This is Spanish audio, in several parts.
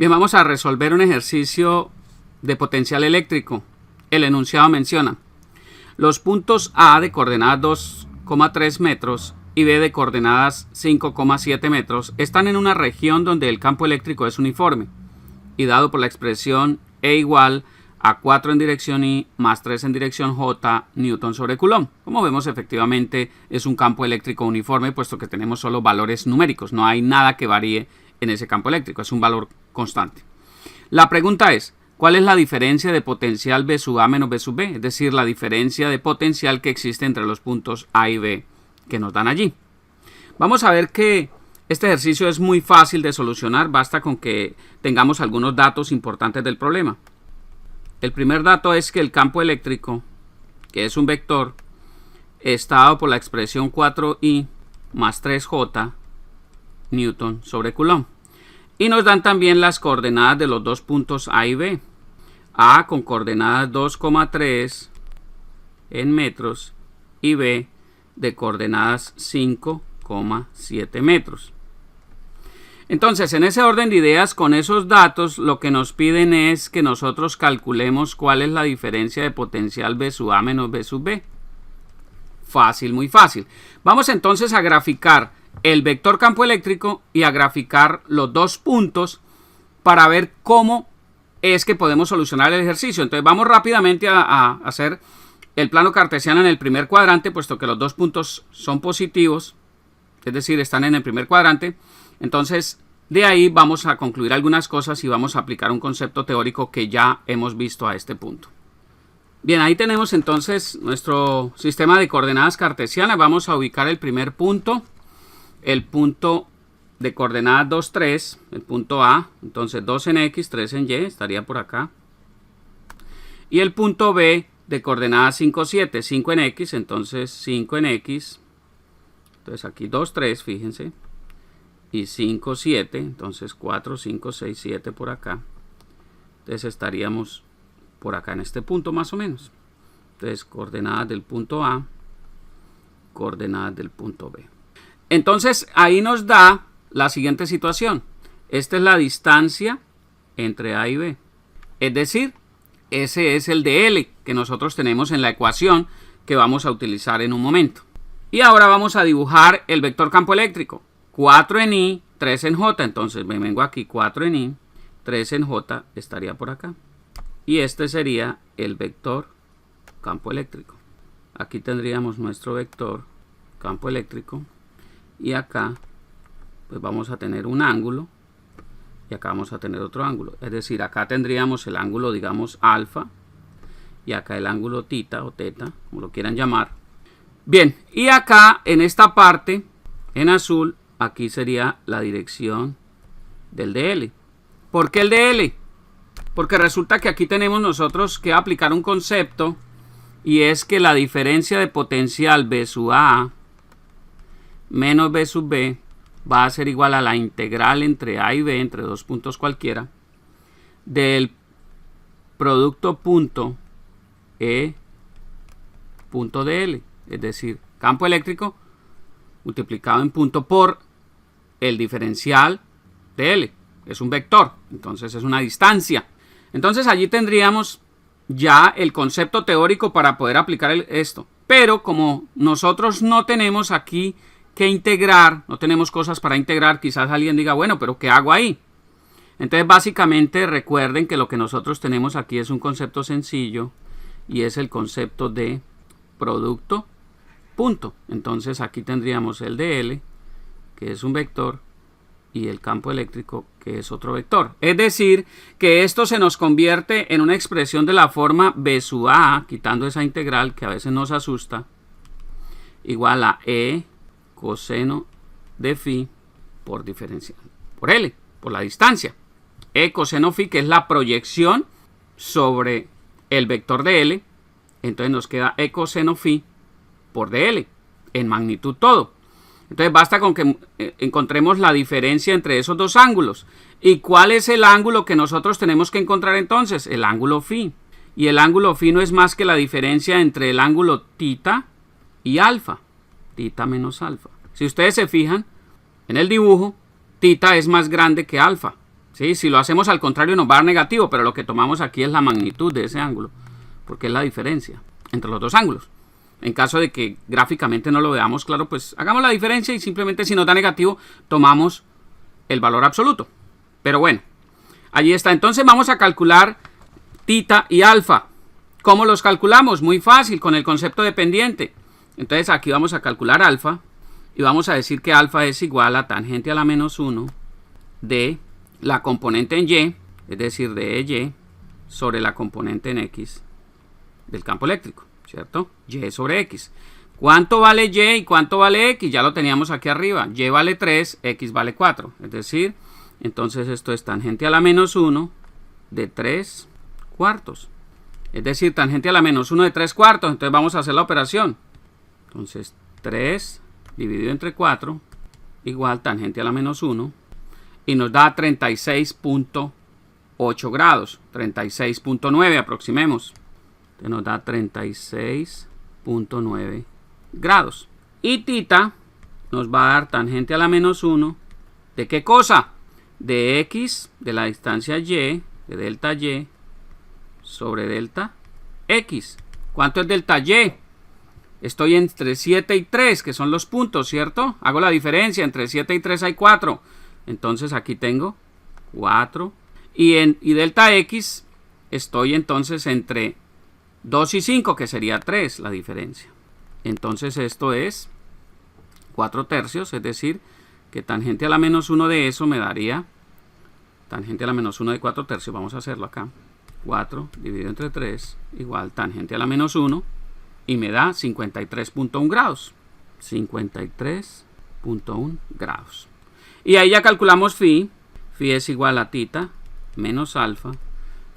Bien, vamos a resolver un ejercicio de potencial eléctrico. El enunciado menciona: los puntos A de coordenadas 2,3 metros y B de coordenadas 5,7 metros están en una región donde el campo eléctrico es uniforme y dado por la expresión E igual a 4 en dirección Y más 3 en dirección J newton sobre coulomb. Como vemos, efectivamente es un campo eléctrico uniforme, puesto que tenemos solo valores numéricos. No hay nada que varíe en ese campo eléctrico, es un valor constante. La pregunta es: ¿cuál es la diferencia de potencial B sub A menos B sub B? Es decir, la diferencia de potencial que existe entre los puntos A y B que nos dan allí. Vamos a ver que este ejercicio es muy fácil de solucionar, basta con que tengamos algunos datos importantes del problema. El primer dato es que el campo eléctrico, que es un vector, está dado por la expresión 4i más 3j newton sobre coulomb. Y nos dan también las coordenadas de los dos puntos A y B. A con coordenadas 2,3 en metros y B de coordenadas 5,7 metros. Entonces, en ese orden de ideas, con esos datos, lo que nos piden es que nosotros calculemos cuál es la diferencia de potencial B sub A menos B sub B. Fácil, muy fácil. Vamos entonces a graficar el vector campo eléctrico y a graficar los dos puntos para ver cómo es que podemos solucionar el ejercicio. Entonces vamos rápidamente a hacer el plano cartesiano en el primer cuadrante, puesto que los dos puntos son positivos, es decir, están en el primer cuadrante. Entonces de ahí vamos a concluir algunas cosas y vamos a aplicar un concepto teórico que ya hemos visto a este punto. Bien, ahí tenemos entonces nuestro sistema de coordenadas cartesianas. Vamos a ubicar el primer punto, el punto de coordenadas 2, 3, el punto A, entonces 2 en X, 3 en Y, estaría por acá. Y el punto B de coordenadas 5, 7, 5 en X, entonces 5 en X, entonces aquí 2, 3, fíjense, y 5, 7, entonces 4, 5, 6, 7 por acá. Entonces estaríamos por acá en este punto más o menos. Entonces coordenadas del punto A, coordenadas del punto B. Entonces ahí nos da la siguiente situación. Esta es la distancia entre A y B. Es decir, ese es el dl que nosotros tenemos en la ecuación que vamos a utilizar en un momento. Y ahora vamos a dibujar el vector campo eléctrico. 4 en I, 3 en J. Entonces me vengo aquí, 4 en I, 3 en J estaría por acá. Y este sería el vector campo eléctrico. Aquí tendríamos nuestro vector campo eléctrico. Y acá pues vamos a tener un ángulo. Y acá vamos a tener otro ángulo. Es decir, acá tendríamos el ángulo, digamos, alfa. Y acá el ángulo tita o teta, como lo quieran llamar. Bien, y acá en esta parte, en azul, aquí sería la dirección del dl. ¿Por qué el dl? Porque resulta que aquí tenemos nosotros que aplicar un concepto, y es que la diferencia de potencial B sub A menos B sub B va a ser igual a la integral entre A y B, entre dos puntos cualquiera, del producto punto E punto dl. Es decir, campo eléctrico multiplicado en punto por el diferencial dl. Es un vector, entonces es una distancia. Entonces allí tendríamos ya el concepto teórico para poder aplicar esto. Pero como nosotros no tenemos aquí que integrar, no tenemos cosas para integrar, quizás alguien diga, bueno, pero ¿qué hago ahí? Entonces básicamente recuerden que lo que nosotros tenemos aquí es un concepto sencillo y es el concepto de producto punto. Entonces aquí tendríamos el dl, que es un vector, y el campo eléctrico, que es otro vector. Es decir, que esto se nos convierte en una expresión de la forma B sub A, quitando esa integral que a veces nos asusta, igual a E coseno de phi por diferencial, por L, por la distancia. E coseno phi, que es la proyección sobre el vector de L, entonces nos queda E coseno phi por dl, en magnitud todo. Entonces basta con que encontremos la diferencia entre esos dos ángulos. ¿Y cuál es el ángulo que nosotros tenemos que encontrar entonces? El ángulo phi. Y el ángulo phi no es más que la diferencia entre el ángulo tita y alfa. Tita menos alfa. Si ustedes se fijan en el dibujo, tita es más grande que alfa. ¿Sí? Si lo hacemos al contrario nos va a dar negativo, pero lo que tomamos aquí es la magnitud de ese ángulo, porque es la diferencia entre los dos ángulos. En caso de que gráficamente no lo veamos claro, pues hagamos la diferencia y simplemente si nos da negativo, tomamos el valor absoluto. Pero bueno, allí está. Entonces vamos a calcular tita y alfa. ¿Cómo los calculamos? Muy fácil, con el concepto de pendiente. Entonces aquí vamos a calcular alfa y vamos a decir que alfa es igual a tangente a la menos 1 de la componente en y, es decir, de y sobre la componente en x del campo eléctrico, ¿cierto? Y sobre x. ¿Cuánto vale y y cuánto vale x? Ya lo teníamos aquí arriba. Y vale 3, x vale 4. Es decir, entonces esto es tangente a la menos 1 de 3 cuartos. Es decir, tangente a la menos 1 de 3 cuartos. Entonces vamos a hacer la operación. Entonces 3 dividido entre 4 igual tangente a la menos 1. Y nos da 36.8 grados. 36.9 aproximemos. Entonces nos da 36.9 grados. Y tita nos va a dar tangente a la menos 1. ¿De qué cosa? De x, de la distancia y, de delta y, sobre delta x. ¿Cuánto es delta y? Estoy entre 7 y 3, que son los puntos, ¿cierto? Hago la diferencia, entre 7 y 3 hay 4. Entonces aquí tengo 4. Y delta x estoy entonces entre 2 y 5, que sería 3 la diferencia. Entonces esto es 4 tercios, es decir, que tangente a la menos 1 de eso me daría tangente a la menos 1 de 4 tercios. Vamos a hacerlo acá. 4 dividido entre 3 igual tangente a la menos 1 y me da 53.1 grados. 53.1 grados. Y ahí ya calculamos phi. Phi es igual a tita menos alfa.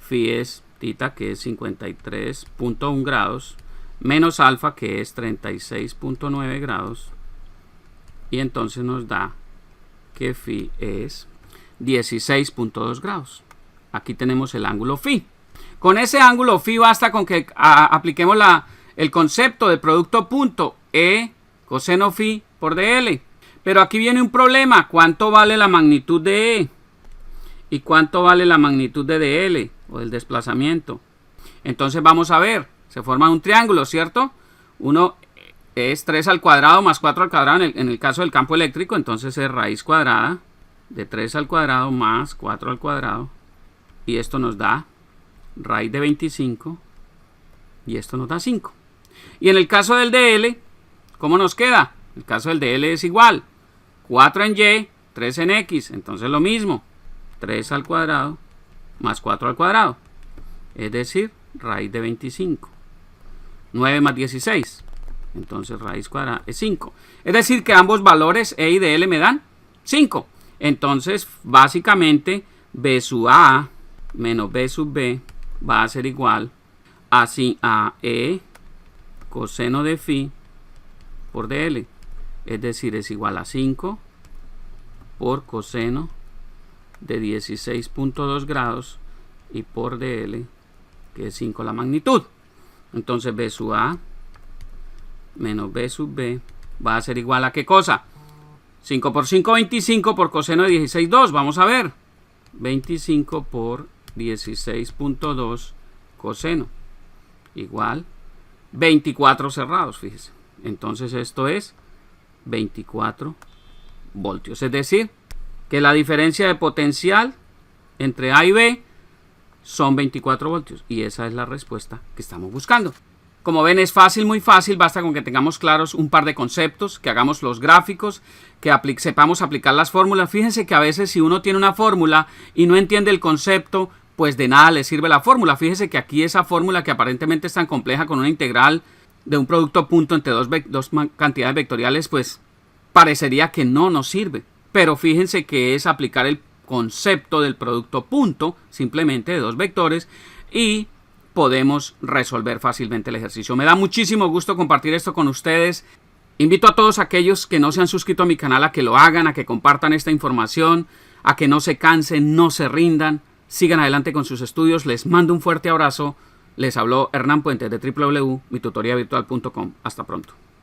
Phi es tita, que es 53.1 grados, menos alfa, que es 36.9 grados. Y entonces nos da que phi es 16.2 grados. Aquí tenemos el ángulo phi. Con ese ángulo phi basta con que apliquemos el concepto de producto punto E coseno phi por dl. Pero aquí viene un problema. ¿Cuánto vale la magnitud de E? ¿Y cuánto vale la magnitud de dl o del desplazamiento? Entonces vamos a ver. Se forma un triángulo, ¿cierto? Uno es 3 al cuadrado más 4 al cuadrado en el caso del campo eléctrico. Entonces es raíz cuadrada de 3 al cuadrado más 4 al cuadrado. Y esto nos da raíz de 25. Y esto nos da 5. Y en el caso del dl, ¿cómo nos queda? El caso del dl es igual. 4 en y, 3 en x. Entonces lo mismo. 3 al cuadrado más 4 al cuadrado. Es decir, raíz de 25. 9 más 16. Entonces raíz cuadrada es 5. Es decir, que ambos valores E y dl me dan 5. Entonces, básicamente, B sub A menos B sub B va a ser igual a E coseno de phi por dl. Es decir, es igual a 5 por coseno de 16.2 grados y por dl, que es 5 la magnitud. Entonces B sub A menos B sub B va a ser igual a ¿qué cosa? 5 por 5, 25 por coseno de 16.2. Vamos a ver. 25 por 16.2 coseno igual 24 cerrados, fíjese. Entonces esto es 24 voltios. Es decir, que la diferencia de potencial entre A y B son 24 voltios. Y esa es la respuesta que estamos buscando. Como ven, es fácil, muy fácil. Basta con que tengamos claros un par de conceptos, que hagamos los gráficos, que sepamos aplicar las fórmulas. Fíjense que a veces si uno tiene una fórmula y no entiende el concepto, pues de nada le sirve la fórmula. Fíjense que aquí esa fórmula, que aparentemente es tan compleja, con una integral de un producto punto entre dos cantidades vectoriales, pues parecería que no nos sirve. Pero fíjense que es aplicar el concepto del producto punto, simplemente de dos vectores, y podemos resolver fácilmente el ejercicio. Me da muchísimo gusto compartir esto con ustedes. Invito a todos aquellos que no se han suscrito a mi canal a que lo hagan, a que compartan esta información, a que no se cansen, no se rindan, sigan adelante con sus estudios. Les mando un fuerte abrazo. Les habló Hernán Puentes de www.mitutoriavirtual.com. Hasta pronto.